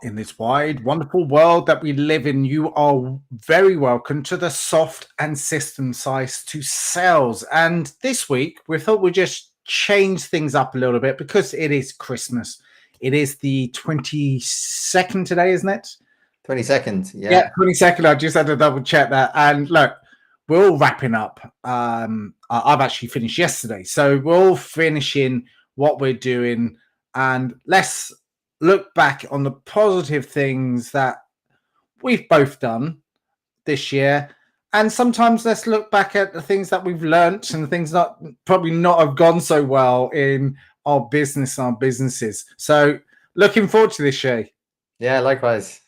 In this wide, wonderful world that we live in, you are very welcome to the soft and system size to sales. And this week, we thought we'd just change things up a little bit because it is Christmas. It is the 22nd today, isn't it? 22nd, Yeah, yeah. 22nd. I just had to double check that. And look, we're all wrapping up. I've actually finished yesterday. So we're all finishing what we're doing. And let's look back on the positive things that we've both done this year. And sometimes let's look back at the things that we've learnt and the things that probably not have gone so well in our business and our businesses. So looking forward to this, Shay. Yeah, likewise.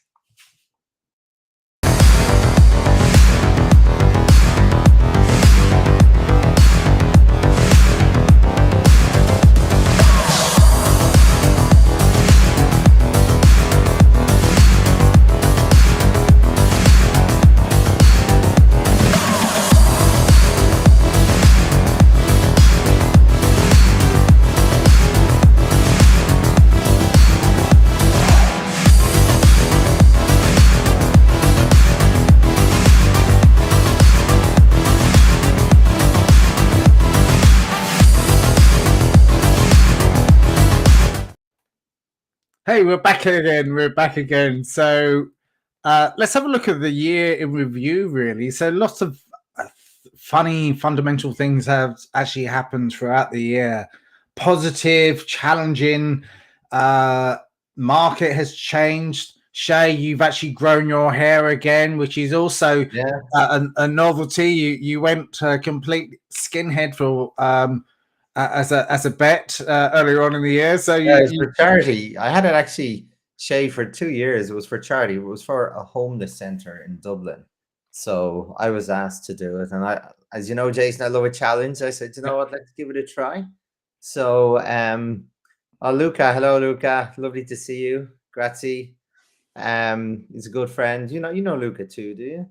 Hey, we're back again. We're back again. So let's have a look at the year in review, really. So lots of funny, fundamental things have actually happened throughout the year. Positive, challenging. Market has changed. Shay, you've actually grown your hair again, which is also a novelty. You went complete skinhead for as a bet earlier on in the year. So Yeah, it's for charity. I had it actually shaved for 2 years. It was for charity. It was for a homeless center in Dublin. So I was asked to do it. And as you know, Jason, I love a challenge. I said, you know what, let's give it a try. So Luca, hello Luca. Lovely to see you. Grazie. He's a good friend. You know Luca too, do you?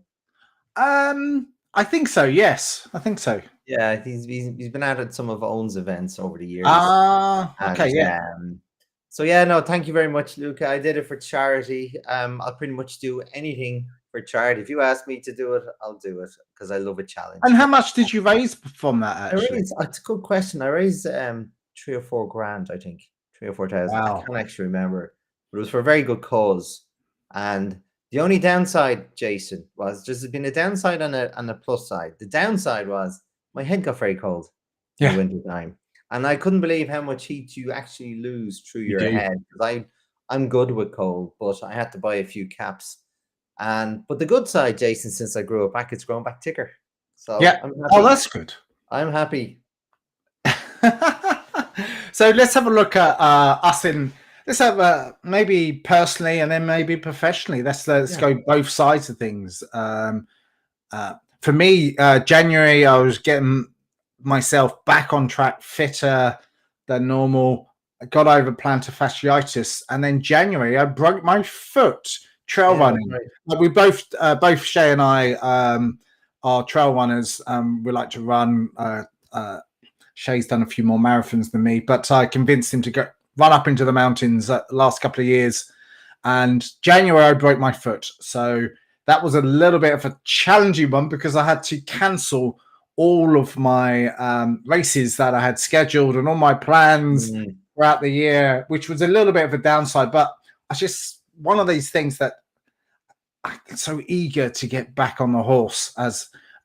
I think so. Yes, I think so. Yeah, he's been out at some of Owen's events over the years. Okay, yeah. So yeah, no, thank you very much, Luca. I did it for charity. I'll pretty much do anything for charity. If you ask me to do it, I'll do it because I love a challenge. And how much did you raise from that? Actually, it's a good question. I raised 3 or 4 grand, I think, 3 or 4,000. Wow. I can't actually remember, but it was for a very good cause. And the only downside, Jason, was there's been a downside and a plus side. The downside was my head got very cold in the winter time. And I couldn't believe how much heat you actually lose through your head. Because I'm good with cold, but I had to buy a few caps. But the good side, Jason, since I grew it back, it's grown back thicker. So yeah. Oh, that's good. I'm happy. So let's have a look at us in. Let's have maybe personally and then maybe professionally. Let's go both sides of things. For me, January, I was getting myself back on track, fitter than normal. I got over plantar fasciitis, and then January, I broke my foot trail running. Right. We both Shay and I are trail runners. We like to run. Shay's done a few more marathons than me, but I convinced him to run up into the mountains the last couple of years. And January, I broke my foot. So that was a little bit of a challenging one because I had to cancel all of my races that I had scheduled and all my plans throughout the year, which was a little bit of a downside. But it's just one of these things that I'm so eager to get back on the horse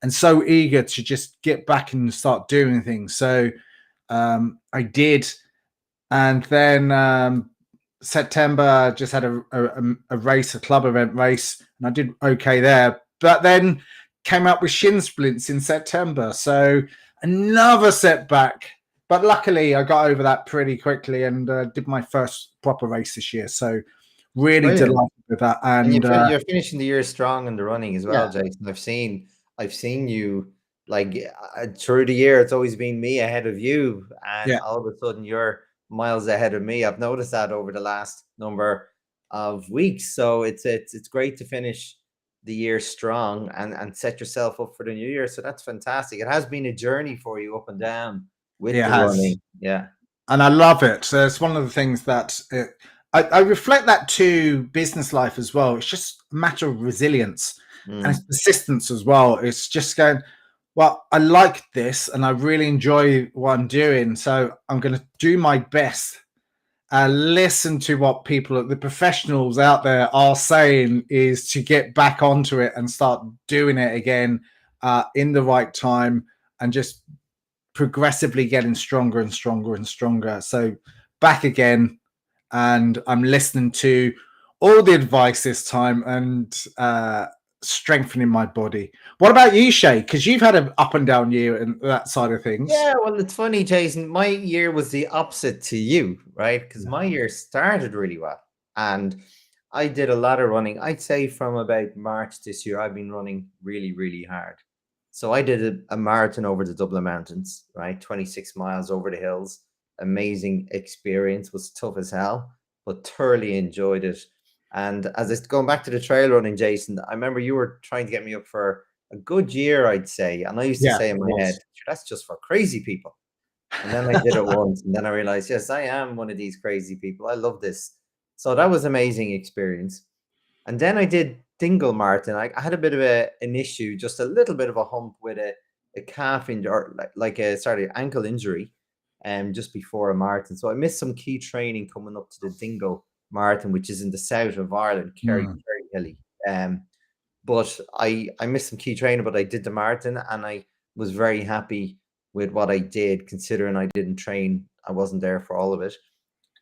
and so eager to just get back and start doing things. So I did. And then September, I just had a race, a club event race, and I did okay there. But then came up with shin splints in September. So another setback. But luckily, I got over that pretty quickly and did my first proper race this year. So really delighted with that. And you're finishing the year strong in the running as well, Jason. I've seen you like through the year. It's always been me ahead of you, and all of a sudden you're miles ahead of me. I've noticed that over the last number of weeks. So it's great to finish the year strong and set yourself up for the new year. So that's fantastic. It has been a journey for you up and down with the running. Yeah. And I love it. So it's one of the things that I reflect that to business life as well. It's just a matter of resilience and it's Mm, persistence as well. It's just going, well, I like this and I really enjoy what I'm doing. So I'm going to do my best and listen to what people, the professionals out there are saying is to get back onto it and start doing it again in the right time and just progressively getting stronger and stronger and stronger. So back again, and I'm listening to all the advice this time and strengthening my body. What about you, Shay? Because you've had an up and down year and that side of things. yeah, well, it's funny, Jason. My year was the opposite to you, right? Because my year started really well, and I did a lot of running. I'd say from about March this year, I've been running really, really hard. So I did a marathon over the Dublin Mountains, right? 26 miles over the hills. Amazing experience. Was tough as hell, but thoroughly enjoyed it. And as it's going back to the trail running, Jason, I remember you were trying to get me up for a good year, I'd say. And I used to Yeah, say it in my head, was. that's just for crazy people. And then I did it once, and then I realized, yes, I am one of these crazy people. I love this. So that was amazing experience. And then I did Dingle Marathon. I had a bit of an issue, just a little bit of a hump with a calf injury, or like a sorry, ankle injury, just before a marathon. So I missed some key training coming up to the Dingle Marathon, which is in the south of Ireland, Mm. Kerry Hilly. But I missed some key training, but I did the marathon, and I was very happy with what I did, considering I didn't train. I wasn't there for all of it.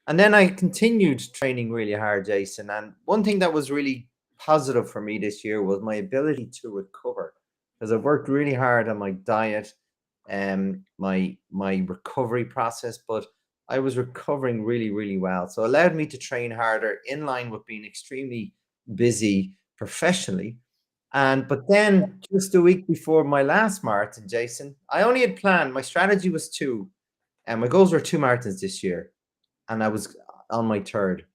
And then I continued training really hard, Jason. And one thing that was really positive for me this year was my ability to recover, because I've worked really hard on my diet and my recovery process, but I was recovering really, really well. So it allowed me to train harder in line with being extremely busy professionally. And but then just a week before my last marathon, Jason, I only had planned, my strategy was two, and my goals were two marathons this year. And I was on my third.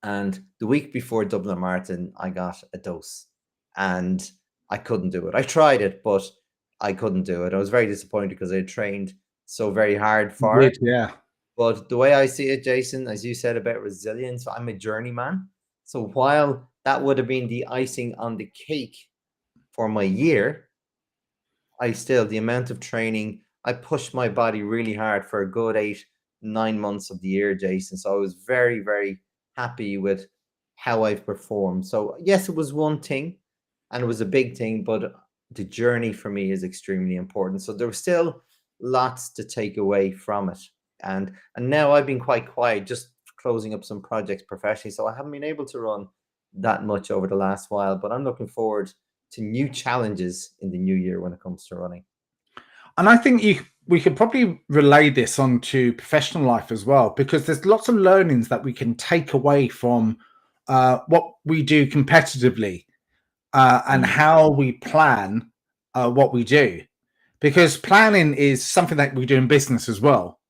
And the week before Dublin Marathon, I got a dose and I couldn't do it. I tried it, but I couldn't do it. I was very disappointed because I had trained so very hard You for it. did, yeah. But the way I see it, Jason, as you said about resilience, I'm a journeyman. So while that would have been the icing on the cake for my year, I still, the amount of training, I pushed my body really hard for a good 8, 9 months of the year, Jason. So I was very, very happy with how I've performed. So, yes, it was one thing and it was a big thing, but the journey for me is extremely important. So there was still lots to take away from it. And now I've been quite quiet, just closing up some projects professionally. So I haven't been able to run that much over the last while, but I'm looking forward to new challenges in the new year when it comes to running. And I think we could probably relay this onto professional life as well, because there's lots of learnings that we can take away from what we do competitively and Mm. how we plan what we do. Because planning is something that we do in business as well.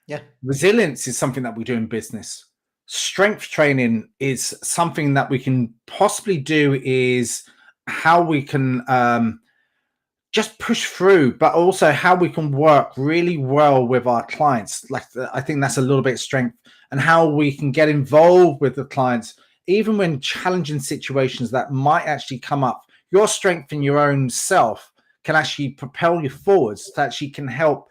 Yeah. Resilience is something that we do in business. Strength training is something that we can possibly do, is how we can just push through, but also how we can work really well with our clients. Like, I think that's a little bit of strength, and how we can get involved with the clients, even when challenging situations that might actually come up. Your strength in your own self can actually propel you forwards, that actually can help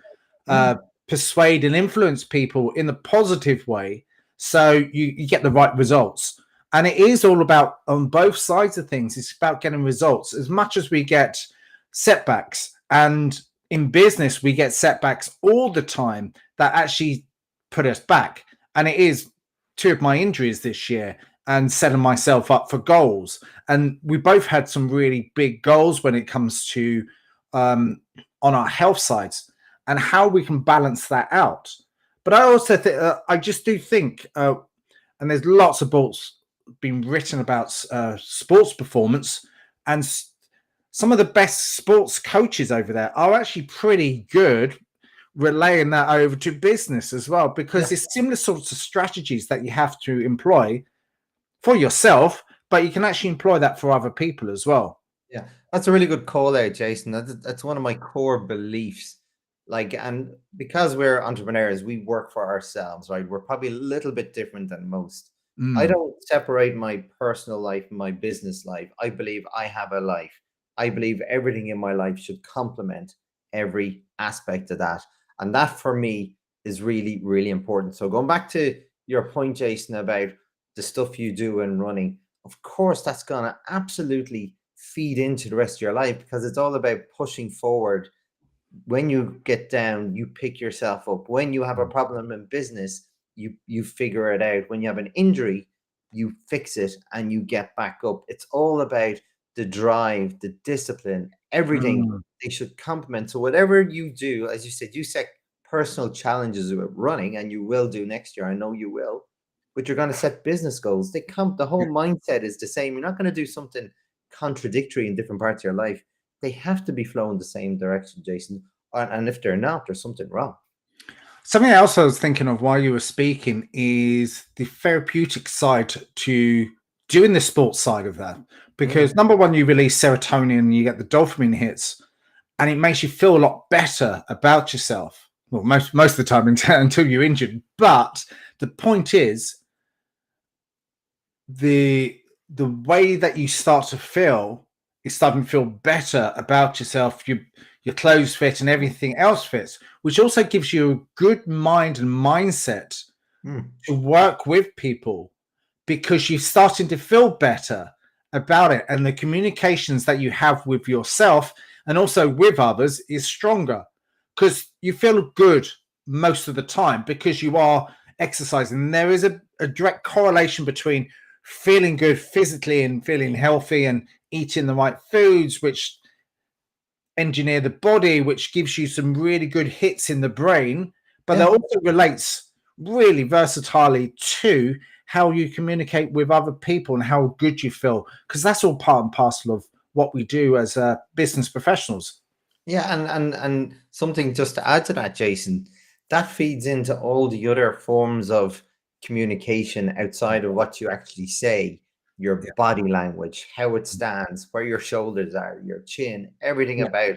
Mm. persuade and influence people in a positive way. So you get the right results. And it is all about, on both sides of things, it's about getting results as much as we get setbacks. And in business, we get setbacks all the time that actually put us back. And it is two of my injuries this year and setting myself up for goals. And we both had some really big goals when it comes to on our health sides and how we can balance that out. But I also I just do think, and there's lots of books been written about sports performance, and some of the best sports coaches over there are actually pretty good relaying that over to business as well, because Yeah. there's similar sorts of strategies that you have to employ for yourself, but you can actually employ that for other people as well. Yeah. That's a really good call out, Jason. That's one of my core beliefs. Like, and because we're entrepreneurs, we work for ourselves, right? We're probably a little bit different than most. I Mm. don't separate my personal life and my business life. I believe I have a life. I believe everything in my life should complement every aspect of that. And that for me is really, really important. So going back to your point, Jason, about the stuff you do in running, of course, that's going to absolutely feed into the rest of your life because it's all about pushing forward. When you get down, you pick yourself up. When you have a problem in business, you figure it out. When you have an injury, you fix it and you get back up. It's all about the drive, the discipline, everything. Mm. They should complement. So whatever you do, as you said, you set personal challenges with running, and you will do next year. I know you will, but you're going to set business goals. They come. The whole mindset is the same. You're not going to do something contradictory in different parts of your life. They have to be flowing the same direction, Jason. And if they're not, there's something wrong. Something else I was thinking of while you were speaking is the therapeutic side to doing the sports side of that. Because number one, you release serotonin, you get the dopamine hits, and it makes you feel a lot better about yourself. Well, most of the time until you're injured. But the point is, the way that you start to feel is starting to feel better about yourself. Your clothes fit and everything else fits, which also gives you a good mind and mindset to work with people because you're starting to feel better about it, and the communications that you have with yourself and also with others is stronger because you feel good most of the time because you are exercising. And there is a direct correlation between feeling good physically and feeling healthy and eating the right foods, which engineer the body, which gives you some really good hits in the brain, but that also relates really versatilely to how you communicate with other people and how good you feel, because that's all part and parcel of what we do as business professionals. Yeah, and something just to add to that, Jason, that feeds into all the other forms of communication outside of what you actually say, your Yeah. body language, how it stands, where your shoulders are, your chin, everything Yeah. about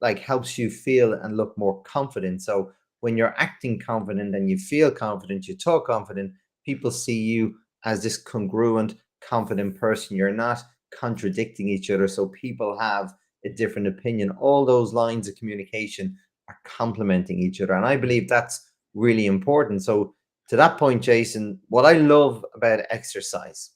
like helps you feel and look more confident. So when you're acting confident and you feel confident, you talk confident, people see you as this congruent, confident person. You're not contradicting each other. So people have a different opinion. All those lines of communication are complementing each other. And I believe that's really important. So, to that point, Jason, what I love about exercise,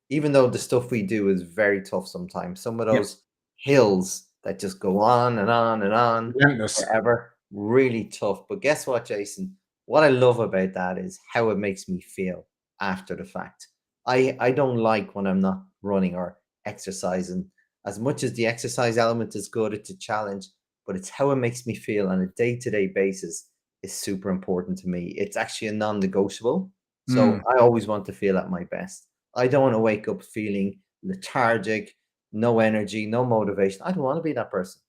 even though the stuff we do is very tough sometimes, some of Yeah. those hills that just go on and on and on Relentless. forever, really tough. But guess what, Jason? What I love about that is how it makes me feel after the fact. I don't like when I'm not running or exercising. As much as the exercise element is good, it's a challenge, but it's how it makes me feel on a day-to-day basis is super important to me. It's actually a non-negotiable. So Mm. I always want to feel at my best. I don't want to wake up feeling lethargic, no energy, no motivation. I don't want to be that person.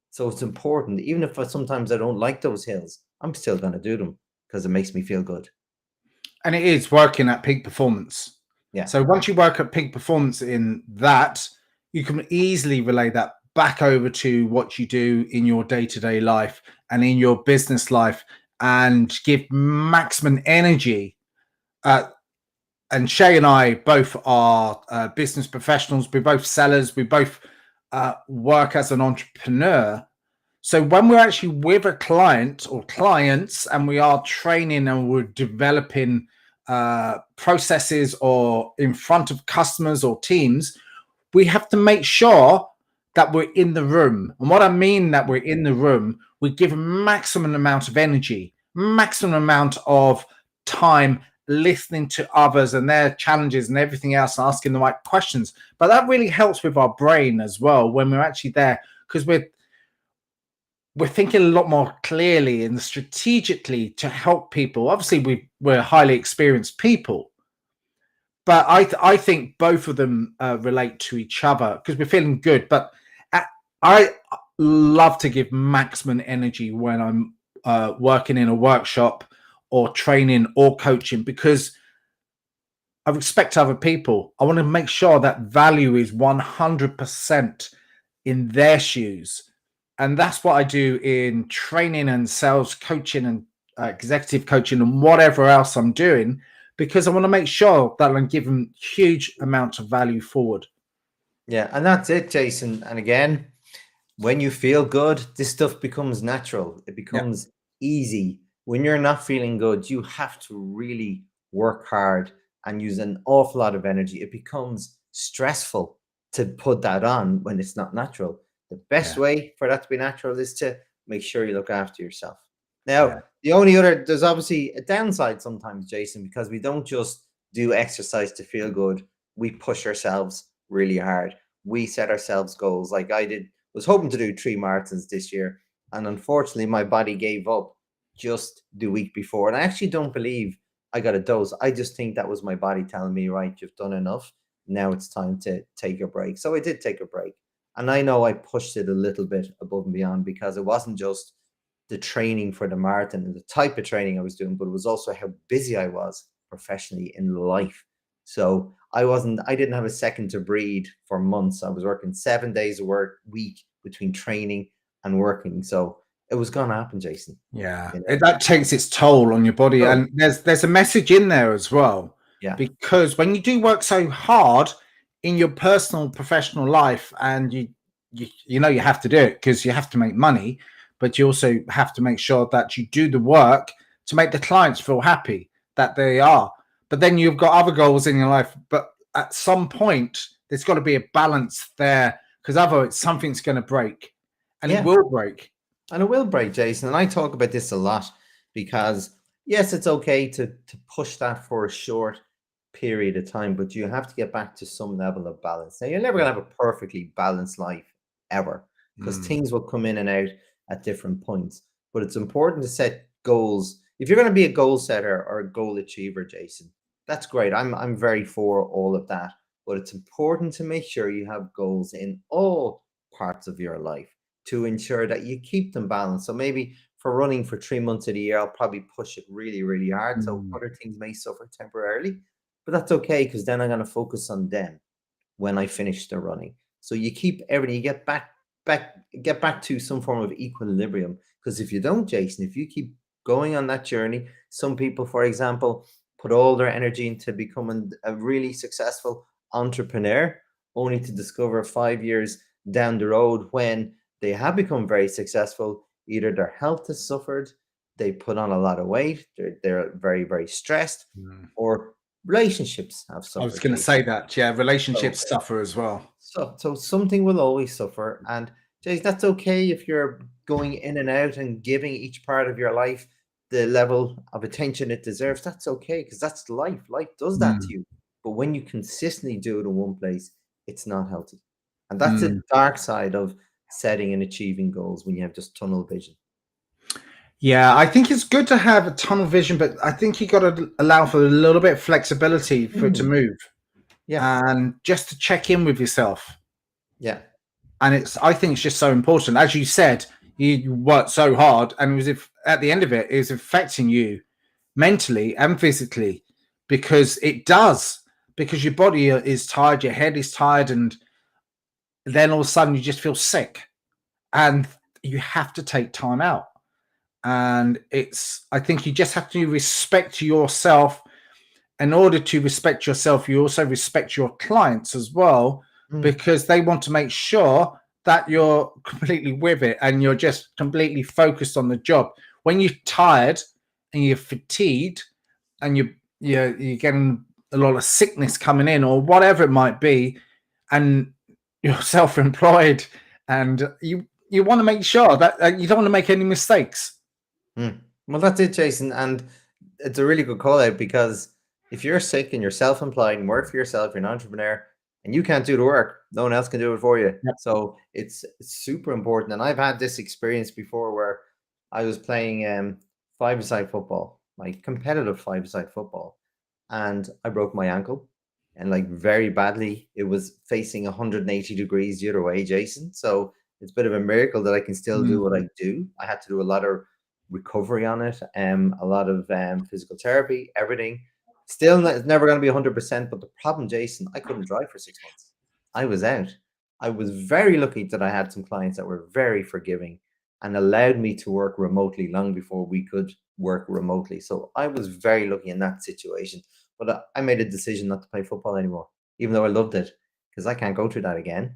So it's important, even if sometimes I don't like those hills, I'm still going to do them because it makes me feel good. And it is working at peak performance. Yeah. So once you work at peak performance in that, you can easily relay that back over to what you do in your day-to-day life and in your business life and give maximum energy. And Shay and I both are business professionals. We're both sellers. We both work as an entrepreneur. So when we're actually with a client or clients and we are training and we're developing processes or in front of customers or teams, we have to make sure that we're in the room. And what I mean that we're in the room, we give a maximum amount of energy, maximum amount of time listening to others and their challenges and everything else and asking the right questions. But that really helps with our brain as well when we're actually there, because we're thinking a lot more clearly and strategically to help people. Obviously, we're highly experienced people, but I think both of them relate to each other because we're feeling good. But I love to give maximum energy when I'm working in a workshop or training or coaching because I respect other people. I want to make sure that value is 100% in their shoes. And that's what I do in training and sales coaching and executive coaching and whatever else I'm doing, because I want to make sure that I'm giving huge amounts of value forward. Yeah, and that's it, Jason. And again, when you feel good, this stuff becomes natural. It becomes easy. When you're not feeling good, you have to really work hard and use an awful lot of energy. It becomes stressful to put that on when it's not natural. The best way for that to be natural is to make sure you look after yourself. Now, there's obviously a downside sometimes, Jason, because we don't just do exercise to feel good. We push ourselves really hard. We set ourselves goals. Like I was hoping to do 3 marathons this year, and unfortunately my body gave up just the week before. And I actually don't believe I got a dose. I just think that was my body telling me, right, you've done enough. Now it's time to take a break. So I did take a break. And I know I pushed it a little bit above and beyond, because it wasn't just the training for the marathon and the type of training I was doing, but it was also how busy I was professionally in life. So I didn't have a second to breathe for months. I was working 7 days a week between training and working. So it was going to happen, Jason. Yeah, that takes its toll on your body. Oh. And there's a message in there as well. Yeah. Because when you do work so hard in your personal, professional life, and you know you have to do it because you have to make money, but you also have to make sure that you do the work to make the clients feel happy that they are. But then you've got other goals in your life. But at some point, there's got to be a balance there, because otherwise something's going to break, and it will break. And it will break, Jason. And I talk about this a lot, because yes, it's okay to push that for a short period of time, but you have to get back to some level of balance. Now, you're never going to have a perfectly balanced life ever, because things will come in and out at different points. But it's important to set goals. If you're going to be a goal setter or a goal achiever, Jason, that's great. I'm very for all of that. But it's important to make sure you have goals in all parts of your life to ensure that you keep them balanced. So maybe for running for 3 months of the year, I'll probably push it really, really hard. So other things may suffer temporarily, but that's okay, because then I'm going to focus on them when I finish the running. So you keep everything, you get back to some form of equilibrium. Because if you don't, Jason, if you keep going on that journey, some people, for example, put all their energy into becoming a really successful entrepreneur, only to discover 5 years down the road, when they have become very successful, either their health has suffered, they put on a lot of weight, they're very, very stressed, or relationships have suffered. I was going to say that, relationships suffer as well. So something will always suffer. And Jay, that's okay if you're going in and out and giving each part of your life the level of attention it deserves. That's okay, because that's life. Life does that to you. But when you consistently do it in one place, it's not healthy. And that's the dark side of setting and achieving goals, when you have just tunnel vision. Yeah, I think it's good to have a tunnel vision, but I think you got to allow for a little bit of flexibility for it to move. Yeah. And just to check in with yourself. Yeah. And I think it's just so important. As you said, you worked so hard, and at the end of it was affecting you mentally and physically, because it does, because your body is tired, your head is tired, and then all of a sudden you just feel sick, and you have to take time out. And I think you just have to respect yourself. In order to respect yourself, you also respect your clients as well, because they want to make sure that you're completely with it and you're just completely focused on the job. When you're tired and you're fatigued and you're getting a lot of sickness coming in, or whatever it might be, and you're self-employed, and you want to make sure that you don't want to make any mistakes. Well, that's it, Jason. And it's a really good call out, because if you're sick and you're self-employed and work for yourself, you're an entrepreneur, and you can't do the work, no one else can do it for you. Yep. So it's super important. And I've had this experience before, where I was playing five-a-side football, like competitive five-a-side football, and I broke my ankle, and like very badly. It was facing 180 degrees the other way, Jason. So it's a bit of a miracle that I can still do what I do. I had to do a lot of recovery on it, a lot of physical therapy, everything. Still, it's never going to be 100%. But the problem, Jason, I couldn't drive for 6 months. I was out. I was very lucky that I had some clients that were very forgiving and allowed me to work remotely long before we could work remotely. So I was very lucky in that situation. But I made a decision not to play football anymore, even though I loved it, because I can't go through that again.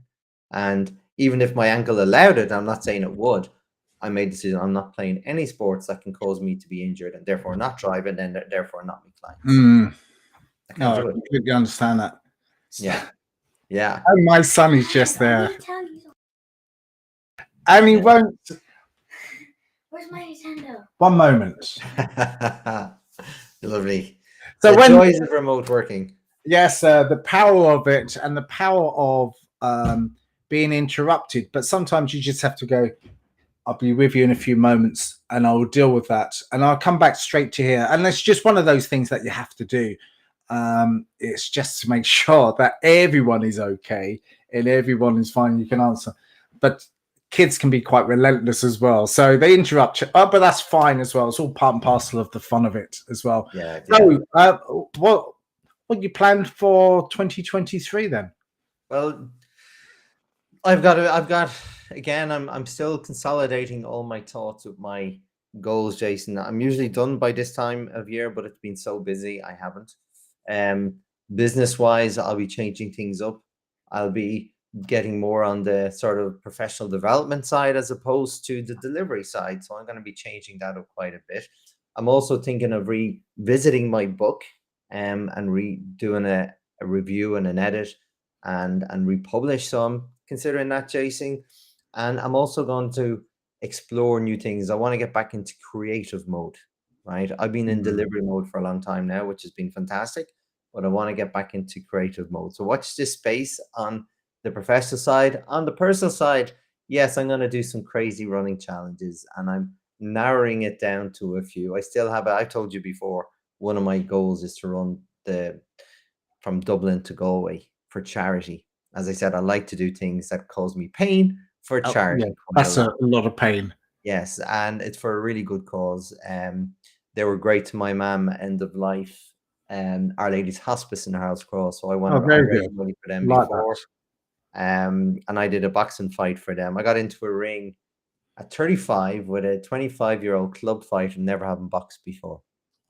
And even if my ankle allowed it, I'm not saying it would, I made the decision I'm not playing any sports that can cause me to be injured, and therefore not driving, and therefore not make clients. I can't do I it. completely understand that. Yeah. Yeah. And my son is just there. And he won't. Where's my Nintendo? One moment. Lovely. So the when joys of remote working. Yes, the power of it and the power of being interrupted. But sometimes you just have to go, I'll be with you in a few moments and I'll deal with that. And I'll come back straight to here. And it's just one of those things that you have to do. It's just to make sure that everyone is okay and everyone is fine. You can answer. But kids can be quite relentless as well. So they interrupt you. But that's fine as well. It's all part and parcel of the fun of it as well. Yeah. So what you planned for 2023 then? Well, I've got again, I'm still consolidating all my thoughts with my goals, Jason. I'm usually done by this time of year, but it's been so busy I haven't. Business wise, I'll be changing things up. I'll be getting more on the sort of professional development side as opposed to the delivery side. So I'm going to be changing that up quite a bit. I'm also thinking of revisiting my book and redoing a review and an edit and republish. So I'm considering that, Jason. And I'm also going to explore new things. I want to get back into creative mode, right? I've been in delivery mode for a long time now, which has been fantastic, but I want to get back into creative mode. So watch this space on the professional side. On the personal side, yes, I'm going to do some crazy running challenges, and I'm narrowing it down to a few. I still have, I told you before, one of my goals is to run from Dublin to Galway for charity. As I said, I like to do things that cause me pain for charity. Yeah, that's a lot of pain. Yes, and it's for a really good cause. They were great to my mum, end of life, Our Lady's Hospice in Harold's Cross. So I wanted to raise money for them before. And I did a boxing fight for them. I got into a ring at 35 with a 25-year-old club fighter, never having boxed before.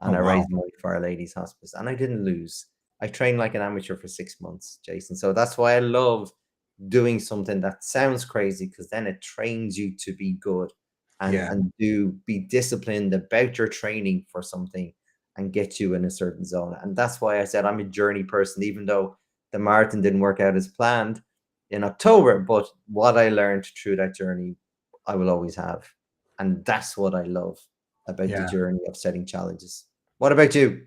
And I raised money for Our Lady's Hospice, and I didn't lose. I trained like an amateur for 6 months, Jason. So that's why I love doing something that sounds crazy, because then it trains you to be good and be disciplined about your training for something and get you in a certain zone. And that's why I said I'm a journey person, even though the marathon didn't work out as planned in October. But what I learned through that journey, I will always have. And that's what I love about the journey of setting challenges. What about you?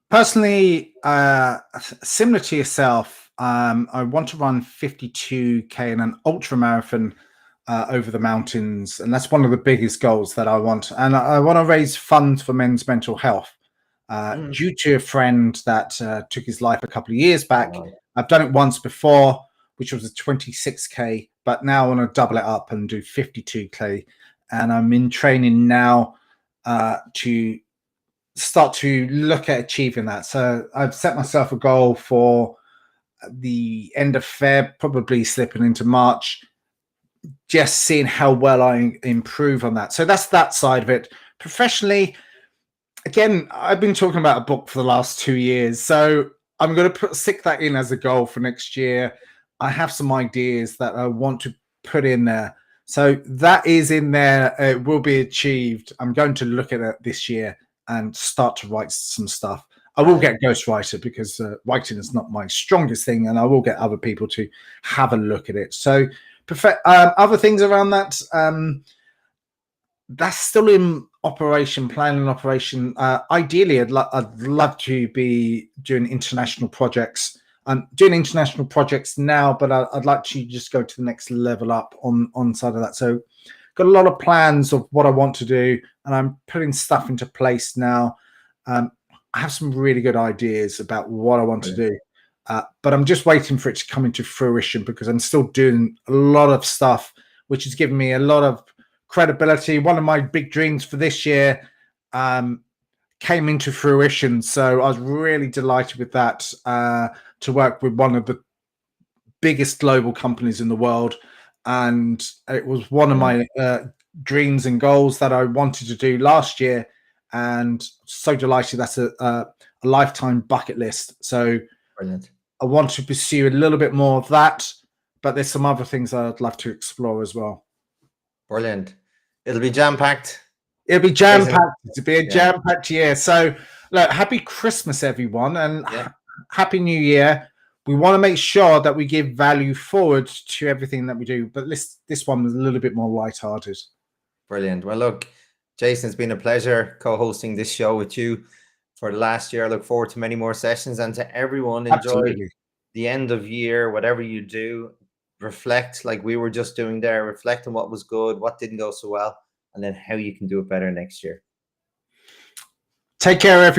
Personally, similar to yourself, I want to run 52K in an ultra marathon over the mountains. And that's one of the biggest goals that I want. And I want to raise funds for men's mental health. Due to a friend that took his life a couple of years back. I've done it once before, which was a 26K, but now I want to double it up and do 52K. And I'm in training now to start to look at achieving that. So I've set myself a goal for the end of Feb, probably slipping into March, just seeing how well I improve on that. So that's that side of it. Professionally, again, I've been talking about a book for the last 2 years. So I'm going to stick that in as a goal for next year. I have some ideas that I want to put in there. So that is in there. It will be achieved. I'm going to look at it this year and start to write some stuff. I will get a ghostwriter because writing is not my strongest thing, and I will get other people to have a look at it. So other things around that, that's still in operation, planning operation. Ideally, I'd love to be doing international projects. I'm doing international projects now, but I'd like to just go to the next level up on side of that. So got a lot of plans of what I want to do, and I'm putting stuff into place now. I have some really good ideas about what I want to do, but I'm just waiting for it to come into fruition because I'm still doing a lot of stuff, which has given me a lot of credibility. One of my big dreams for this year came into fruition, so I was really delighted with that, to work with one of the biggest global companies in the world, and it was one of my dreams and goals that I wanted to do last year, and so delighted that's a a lifetime bucket list. So Brilliant. I want to pursue a little bit more of that, but there's some other things I'd love to explore as well. Brilliant. It'll be jam-packed. It'll be jam-packed. It'll be a jam-packed year. So look, happy Christmas, everyone, and happy New Year. We want to make sure that we give value forward to everything that we do, but this one was a little bit more lighthearted. Brilliant. Well, look, Jason, it's been a pleasure co-hosting this show with you for the last year. I look forward to many more sessions, and to everyone, enjoy the end of year, whatever you do. Reflect like we were just doing there. Reflect on what was good, what didn't go so well, and then how you can do it better next year. Take care, everyone.